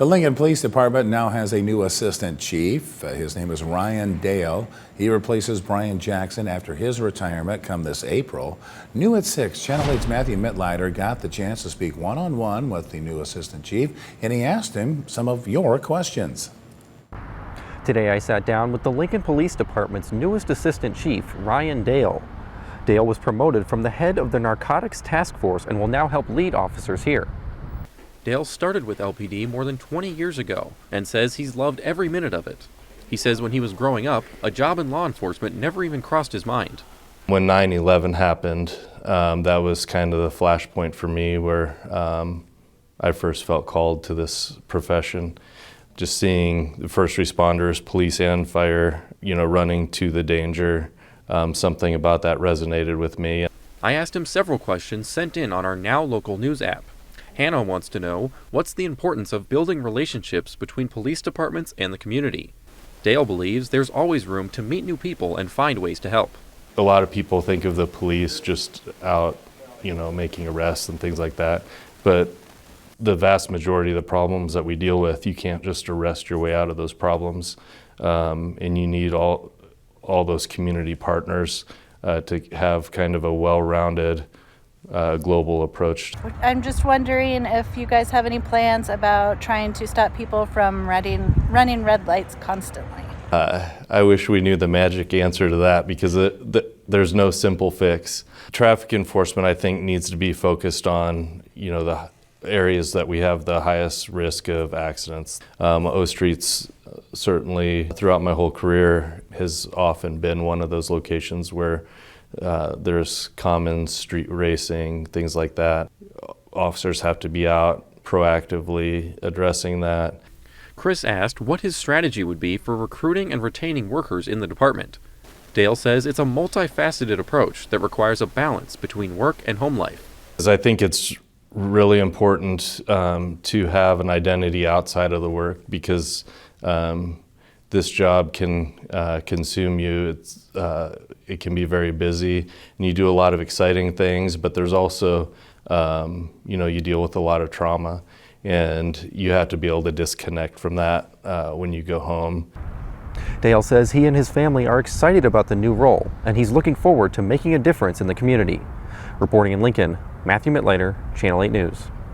The Lincoln Police Department now has a new assistant chief. His name is Ryan Dale. He replaces Brian Jackson after his retirement come this April. New at 6, Channel 8's Matthew Mitleiter got the chance to speak one-on-one with the new assistant chief, and he asked him some of your questions. Today I sat down with the Lincoln Police Department's newest assistant chief, Ryan Dale. Dale was promoted from the head of the Narcotics Task Force and will now help lead officers here. Dale started with LPD more than 20 years ago and says he's loved every minute of it. He says when he was growing up, a job in law enforcement never even crossed his mind. When 9/11 happened, that was kind of the flashpoint for me where I first felt called to this profession. Just seeing the first responders, police and fire, running to the danger, something about that resonated with me. I asked him several questions sent in on our Now Local News app. Hannah wants to know, what's the importance of building relationships between police departments and the community? Dale believes there's always room to meet new people and find ways to help. A lot of people think of the police just out, making arrests and things like that. But the vast majority of the problems that we deal with, you can't just arrest your way out of those problems. And you need all those community partners to have kind of a well-rounded global approach. I'm just wondering if you guys have any plans about trying to stop people from running red lights constantly. I wish we knew the magic answer to that because there's no simple fix. Traffic enforcement, I think, needs to be focused on, the areas that we have the highest risk of accidents. O Street's certainly, throughout my whole career, has often been one of those locations where there's common street racing, things like that. Officers have to be out proactively addressing that. Chris asked what his strategy would be for recruiting and retaining workers in the department. Dale says it's a multifaceted approach that requires a balance between work and home life. I think it's really important to have an identity outside of the work because this job can consume you. It can be very busy, and you do a lot of exciting things, but there's also, you deal with a lot of trauma, and you have to be able to disconnect from that when you go home. Dale says he and his family are excited about the new role, and he's looking forward to making a difference in the community. Reporting in Lincoln, Matthew Mitleiter, Channel 8 News.